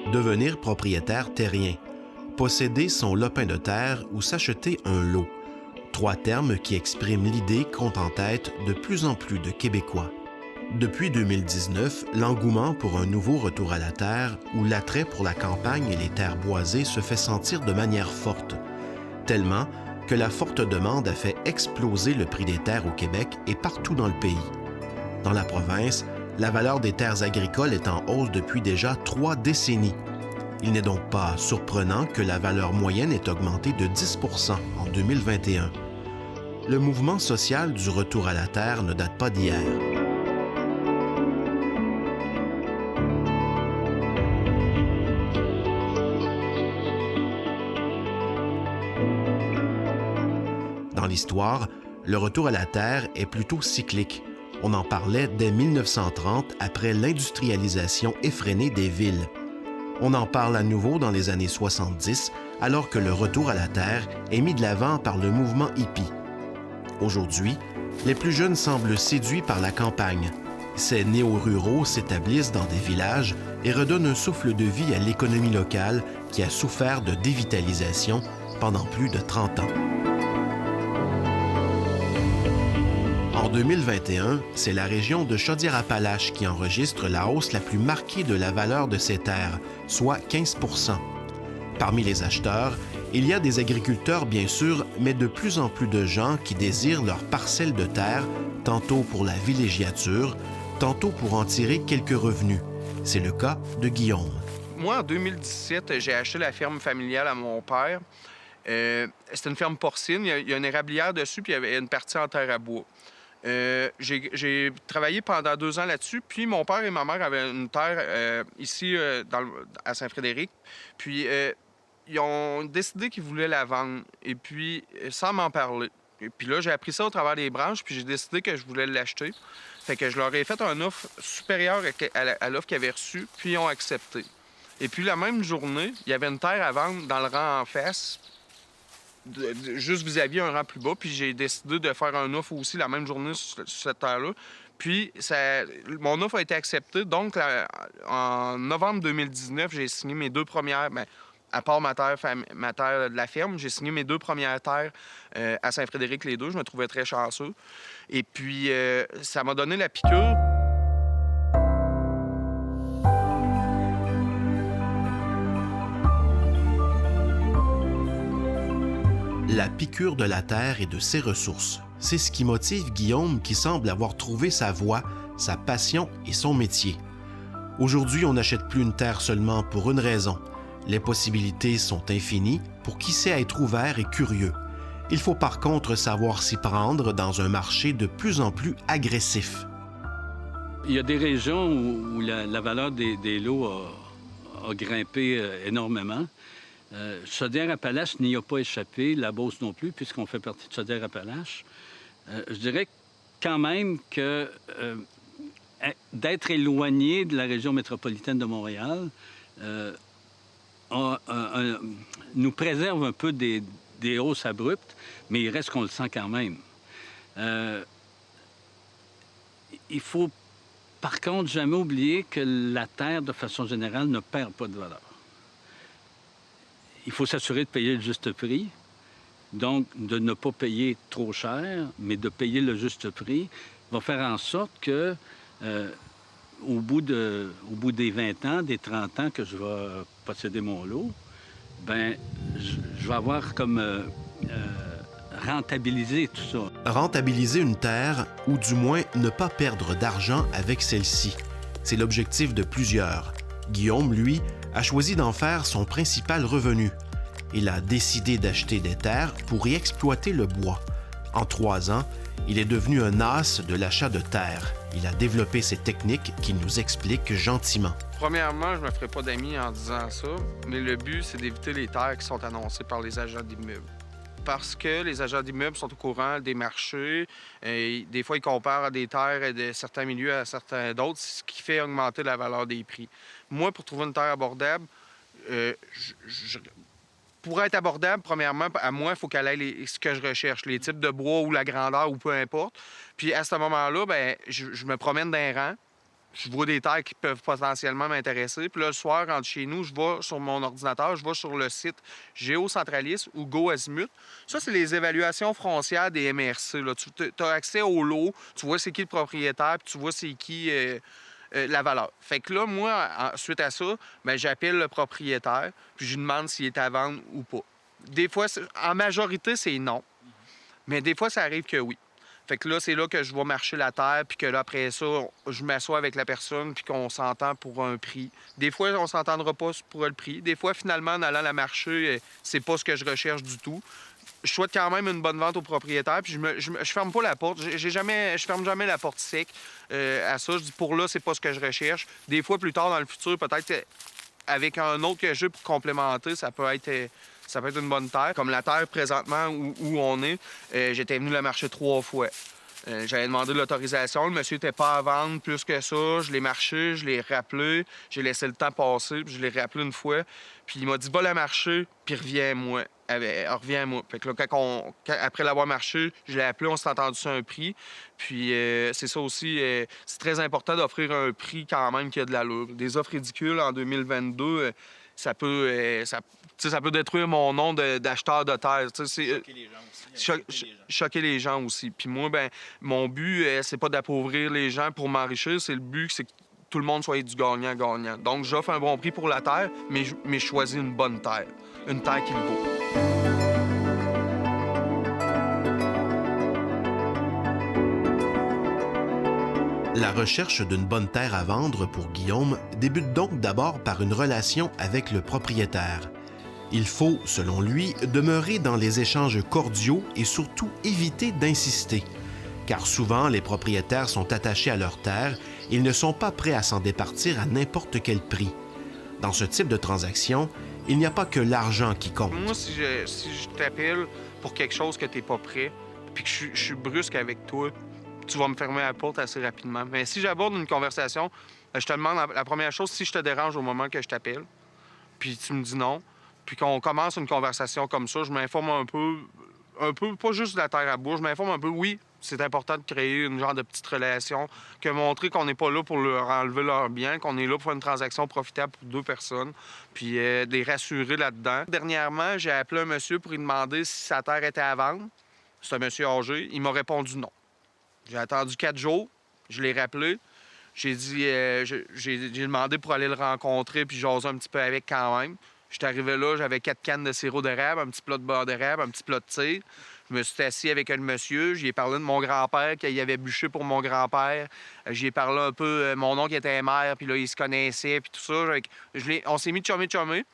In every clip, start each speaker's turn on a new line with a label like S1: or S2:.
S1: devenir propriétaire terrien, posséder son lopin de terre ou s'acheter un lot. 3 termes qui expriment l'idée qu'ont en tête de plus en plus de Québécois. Depuis 2019, l'engouement pour un nouveau retour à la terre ou l'attrait pour la campagne et les terres boisées se fait sentir de manière forte, tellement que la forte demande a fait exploser le prix des terres au Québec et partout dans le pays. Dans la province, la valeur des terres agricoles est en hausse depuis déjà 3 décennies. Il n'est donc pas surprenant que la valeur moyenne ait augmenté de 10 % en 2021. Le mouvement social du retour à la terre ne date pas d'hier. Dans l'histoire, le retour à la terre est plutôt cyclique. On en parlait dès 1930 après l'industrialisation effrénée des villes. On en parle à nouveau dans les années 70 alors que le retour à la terre est mis de l'avant par le mouvement hippie. Aujourd'hui, les plus jeunes semblent séduits par la campagne. Ces néo-ruraux s'établissent dans des villages et redonnent un souffle de vie à l'économie locale qui a souffert de dévitalisation pendant plus de 30 ans. En 2021, c'est la région de Chaudière-Appalaches qui enregistre la hausse la plus marquée de la valeur de ses terres, soit 15 %. Parmi les acheteurs, il y a des agriculteurs bien sûr, mais de plus en plus de gens qui désirent leur parcelle de terre, tantôt pour la villégiature, tantôt pour en tirer quelques revenus. C'est le cas de Guillaume.
S2: Moi, en 2017, j'ai acheté la ferme familiale à mon père. C'était une ferme porcine. Il y a une érablière dessus, puis il y avait une partie en terre à bois. J'ai travaillé pendant 2 ans là-dessus, puis mon père et ma mère avaient une terre ici à Saint-Frédéric. Puis ils ont décidé qu'ils voulaient la vendre, et puis sans m'en parler. Et puis là, j'ai appris ça au travers des branches, puis j'ai décidé que je voulais l'acheter. Fait que je leur ai fait un offre supérieure à l'offre qu'ils avaient reçue, puis ils ont accepté. Et puis la même journée, il y avait une terre à vendre dans le rang en face, juste vis-à-vis un rang plus bas, puis j'ai décidé de faire un offre aussi la même journée sur cette terre-là. Puis mon offre a été acceptée. Donc, en novembre 2019, j'ai signé mes 2 premières... Bien, à part ma terre de la ferme, j'ai signé mes 2 premières terres à Saint-Frédéric, les 2. Je me trouvais très chanceux. Et puis, ça m'a donné la piqûre.
S1: La piqûre de la terre et de ses ressources. C'est ce qui motive Guillaume qui semble avoir trouvé sa voie, sa passion et son métier. Aujourd'hui, on n'achète plus une terre seulement pour une raison. Les possibilités sont infinies pour qui sait être ouvert et curieux. Il faut par contre savoir s'y prendre dans un marché de plus en plus agressif.
S3: Il y a des régions où la valeur des lots a grimpé énormément. Chaudière-Appalaches n'y a pas échappé, la Beauce non plus, puisqu'on fait partie de Chaudière-Appalaches. Je dirais quand même que d'être éloigné de la région métropolitaine de Montréal nous préserve un peu des hausses abruptes, mais il reste qu'on le sent quand même. Il faut, par contre, jamais oublier que la terre, de façon générale, ne perd pas de valeur. Il faut s'assurer de payer le juste prix, donc de ne pas payer trop cher, mais de payer le juste prix va faire en sorte que, au bout des 20 ans, des 30 ans que je vais posséder mon lot, bien, je vais avoir comme rentabilisé tout ça.
S1: Rentabiliser une terre, ou du moins ne pas perdre d'argent avec celle-ci. C'est l'objectif de plusieurs. Guillaume, lui, a choisi d'en faire son principal revenu. Il a décidé d'acheter des terres pour y exploiter le bois. En 3 ans, il est devenu un as de l'achat de terres. Il a développé ses techniques qu'il nous explique gentiment.
S2: Premièrement, je ne me ferai pas d'amis en disant ça, mais le but, c'est d'éviter les terres qui sont annoncées par les agents d'immeubles. Parce que les agents d'immeubles sont au courant des marchés. Et des fois, ils comparent des terres de certains milieux à certains d'autres, ce qui fait augmenter la valeur des prix. Moi, pour trouver une terre abordable, pour être abordable, premièrement, à moi, il faut qu'elle ait ce que je recherche, les types de bois ou la grandeur ou peu importe. Puis à ce moment-là, bien, je me promène dans un rang. je vois des terres qui peuvent potentiellement m'intéresser. Puis là, le soir, quand chez nous, je vais sur mon ordinateur, je vais sur le site Géocentralis ou GoAzimuth. Ça, c'est les évaluations foncières des MRC. Là. Tu as accès au lot, tu vois c'est qui le propriétaire, puis tu vois c'est qui la valeur. Fait que là, moi, suite à ça, bien, j'appelle le propriétaire, puis je lui demande s'il est à vendre ou pas. Des fois, en majorité, c'est non. Mais des fois, ça arrive que oui. Fait que là, c'est là que je vais marcher la terre, puis que là, après ça, je m'assois avec la personne, puis qu'on s'entend pour un prix. Des fois, on s'entendra pas pour le prix. Des fois, finalement, en allant la marcher, c'est pas ce que je recherche du tout. Je souhaite quand même une bonne vente au propriétaire, puis je ferme pas la porte. Je ferme jamais la porte sec à ça. Je dis, pour là, c'est pas ce que je recherche. Des fois, plus tard dans le futur, peut-être avec un autre que j'ai pour complémenter, ça peut être une bonne terre. Comme la terre présentement où on est, j'étais venu la marcher 3 fois. J'avais demandé l'autorisation. Le monsieur n'était pas à vendre plus que ça. Je l'ai marché, je l'ai rappelé. J'ai laissé le temps passer, puis je l'ai rappelé une fois. Puis il m'a dit, va la marcher, puis reviens-moi. Reviens-moi. Fait que là, après l'avoir marché, je l'ai appelé, on s'est entendu sur un prix. Puis c'est ça aussi, c'est très important d'offrir un prix quand même qui a de l'allure. Des offres ridicules en 2022, ça peut détruire mon nom d'acheteur de terre. Choquer les gens aussi. Choquer les gens aussi. Puis moi, ben, mon but, c'est pas d'appauvrir les gens pour m'enrichir. C'est le but, c'est que tout le monde soit du gagnant-gagnant. Donc, j'offre un bon prix pour la terre, mais je choisis une bonne terre. Une terre qui le vaut.
S1: La recherche d'une bonne terre à vendre pour Guillaume débute donc d'abord par une relation avec le propriétaire. Il faut, selon lui, demeurer dans les échanges cordiaux et surtout éviter d'insister. Car souvent, les propriétaires sont attachés à leur terre et ils ne sont pas prêts à s'en départir à n'importe quel prix. Dans ce type de transaction, il n'y a pas que l'argent qui compte.
S2: Moi, si je t'appelle pour quelque chose que t'es pas prêt, puis que je suis brusque avec toi, tu vas me fermer la porte assez rapidement. Mais si j'aborde une conversation, je te demande la première chose, si je te dérange au moment que je t'appelle, puis tu me dis non, puis qu'on commence une conversation comme ça, je m'informe un peu, pas juste de la terre à bout, je m'informe un peu, oui, c'est important de créer une genre de petite relation, que montrer qu'on n'est pas là pour leur enlever leur bien, qu'on est là pour faire une transaction profitable pour 2 personnes, puis de les rassurer là-dedans. Dernièrement, j'ai appelé un monsieur pour lui demander si sa terre était à vendre. C'est un monsieur âgé. Il m'a répondu non. J'ai attendu 4 jours, je l'ai rappelé. J'ai dit, j'ai demandé pour aller le rencontrer puis jaser un petit peu avec quand même. J'étais arrivé là, j'avais 4 cannes de sirop d'érable, un petit plat de beurre d'érable, un petit plat de tir. Je me suis assis avec le monsieur, j'y ai parlé de mon grand-père, qu'il avait bûché pour mon grand-père. J'y ai parlé un peu, mon oncle était maire, puis là, il se connaissait, puis tout ça. On s'est mis chumé.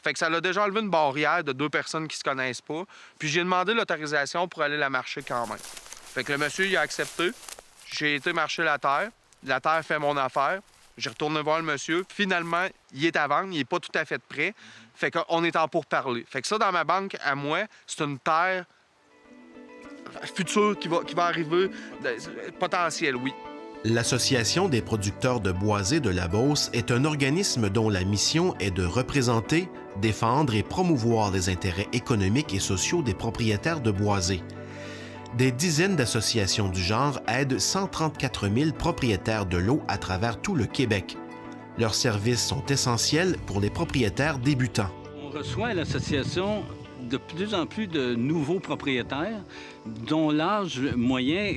S2: Fait que ça l'a déjà enlevé une barrière de 2 personnes qui se connaissent pas. Puis j'ai demandé l'autorisation pour aller la marcher quand même. Fait que le monsieur, il a accepté. J'ai été marcher la terre. La terre fait mon affaire. J'ai retourné voir le monsieur. Finalement, il est à vendre. Il n'est pas tout à fait prêt. Fait qu'on est en pourparler. Fait que ça, dans ma banque, à moi, c'est une terre future qui va arriver. Potentielle, oui.
S1: L'Association des producteurs de boisés de la Beauce est un organisme dont la mission est de représenter, défendre et promouvoir les intérêts économiques et sociaux des propriétaires de boisés. Des dizaines d'associations du genre aident 134 000 propriétaires de l'eau à travers tout le Québec. Leurs services sont essentiels pour les propriétaires débutants.
S3: On reçoit à l'association de plus en plus de nouveaux propriétaires dont l'âge moyen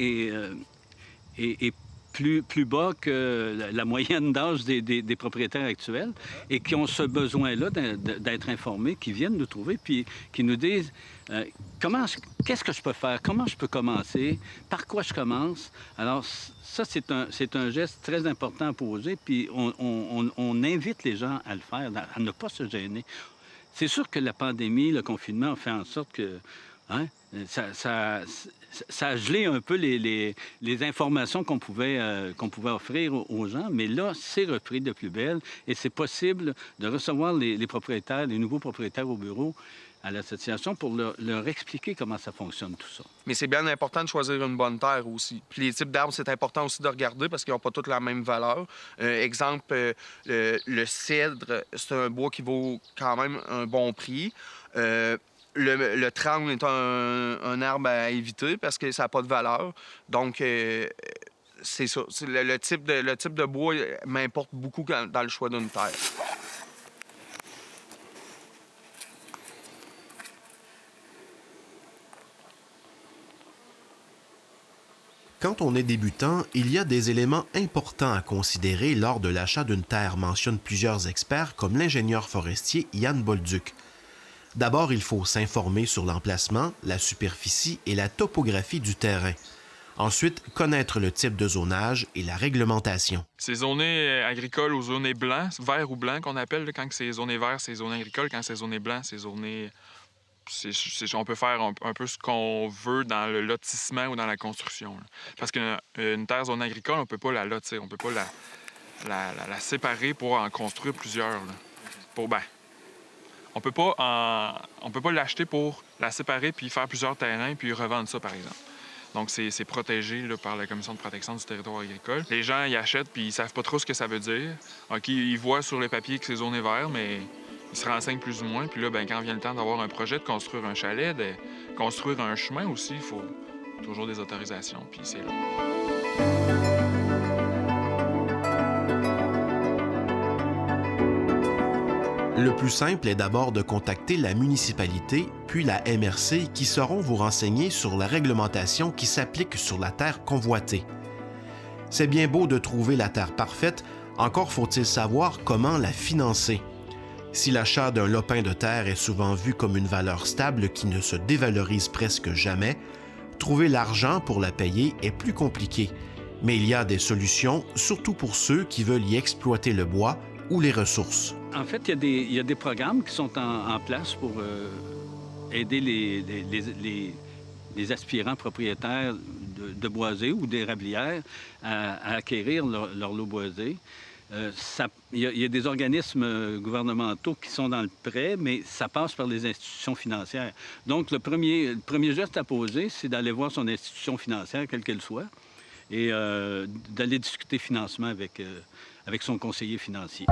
S3: est plus bas que la moyenne d'âge des propriétaires actuels et qui ont ce besoin-là d'être informés, qui viennent nous trouver puis qui nous disent qu'est-ce que je peux faire, comment je peux commencer, par quoi je commence. Alors ça, c'est un geste très important à poser, puis on invite les gens à le faire, à ne pas se gêner. C'est sûr que la pandémie, le confinement a fait en sorte que ça a gelé un peu les informations qu'on pouvait offrir aux gens, mais là, c'est repris de plus belle et c'est possible de recevoir les propriétaires, les nouveaux propriétaires au bureau à l'association pour leur expliquer comment ça fonctionne, tout ça.
S2: Mais c'est bien important de choisir une bonne terre aussi. Puis les types d'arbres, c'est important aussi de regarder parce qu'ils n'ont pas toutes la même valeur. Exemple, le cèdre, c'est un bois qui vaut quand même un bon prix. Le tremble est un arbre à éviter parce que ça n'a pas de valeur. Donc, c'est ça. C'est le type de bois m'importe beaucoup dans le choix d'une terre.
S1: Quand on est débutant, il y a des éléments importants à considérer lors de l'achat d'une terre, mentionnent plusieurs experts comme l'ingénieur forestier Yann Bolduc. D'abord, il faut s'informer sur l'emplacement, la superficie et la topographie du terrain. Ensuite, connaître le type de zonage et la réglementation.
S4: C'est zoné agricole ou zoné blanc, vert ou blanc qu'on appelle. Là, quand c'est zoné vert, c'est zoné agricole. Quand c'est zoné blanc, c'est zoné... on peut faire un peu ce qu'on veut dans le lotissement ou dans la construction. Là. Parce qu'une terre zone agricole, on ne peut pas la lotir, on ne peut pas la séparer pour en construire plusieurs. Là. On peut pas l'acheter pour la séparer puis faire plusieurs terrains puis revendre ça, par exemple. Donc, c'est protégé là, par la Commission de protection du territoire agricole. Les gens, ils achètent puis ils savent pas trop ce que ça veut dire. OK, ils voient sur le papier que c'est zoné vert, mais... Ils se renseignent plus ou moins. Puis là, quand vient le temps d'avoir un projet, de construire un chalet, de construire un chemin aussi, il faut toujours des autorisations. Puis c'est là.
S1: Le plus simple est d'abord de contacter la municipalité, puis la MRC, qui sauront vous renseigner sur la réglementation qui s'applique sur la terre convoitée. C'est bien beau de trouver la terre parfaite, encore faut-il savoir comment la financer. Si l'achat d'un lopin de terre est souvent vu comme une valeur stable qui ne se dévalorise presque jamais, trouver l'argent pour la payer est plus compliqué. Mais il y a des solutions, surtout pour ceux qui veulent y exploiter le bois ou les ressources.
S3: En fait, il y a des programmes qui sont en place pour aider les aspirants propriétaires de boisés ou d'érablières à acquérir leur lot boisé. Il y a des organismes gouvernementaux qui sont dans le prêt, mais ça passe par les institutions financières. Donc, le premier geste à poser, c'est d'aller voir son institution financière, quelle qu'elle soit, et d'aller discuter financement avec son conseiller financier.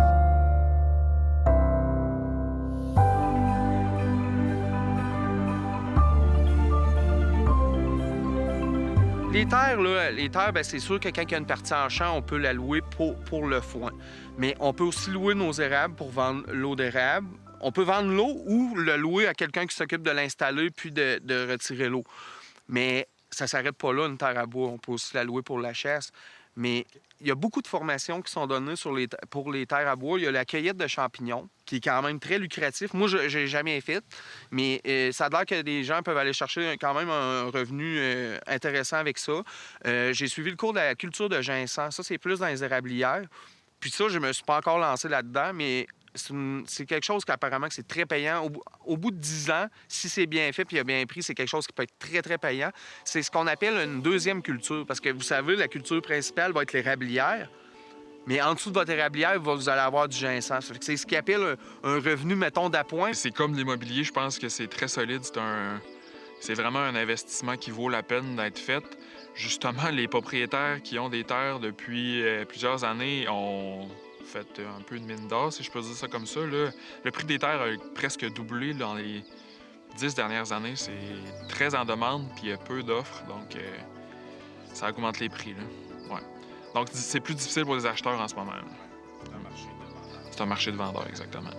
S2: Les terres, c'est sûr que quand il y a une partie en champ, on peut la louer pour le foin. Mais on peut aussi louer nos érables pour vendre l'eau d'érable. On peut vendre l'eau ou le louer à quelqu'un qui s'occupe de l'installer puis de retirer l'eau. Mais ça ne s'arrête pas là, une terre à bois. On peut aussi la louer pour la chasse. Mais il y a beaucoup de formations qui sont données pour les terres à bois. Il y a la cueillette de champignons, qui est quand même très lucratif. Moi, je n'ai jamais fait, mais ça a l'air que des gens peuvent aller chercher quand même un revenu intéressant avec ça. J'ai suivi le cours de la culture de ginseng. Ça, c'est plus dans les érablières. Puis ça, je me suis pas encore lancé là-dedans, mais c'est quelque chose qu'apparemment c'est très payant. Au bout de 10 ans, si c'est bien fait puis il y a bien pris, c'est quelque chose qui peut être très, très payant. C'est ce qu'on appelle une deuxième culture. Parce que vous savez, la culture principale va être l'érablière. Mais en dessous de votre érablière, vous allez avoir du ginseng. C'est ce qu'on appelle un revenu, mettons, d'appoint.
S4: C'est comme l'immobilier, je pense que c'est très solide. C'est vraiment un investissement qui vaut la peine d'être fait. Justement, les propriétaires qui ont des terres depuis plusieurs années ont fait un peu de mine d'or, si je peux dire ça comme ça. Là. Le prix des terres a presque doublé dans les 10 dernières années. C'est très en demande, puis il y a peu d'offres, donc ça augmente les prix. Là. Ouais. Donc, c'est plus difficile pour les acheteurs en ce moment. C'est un marché de vendeurs, exactement.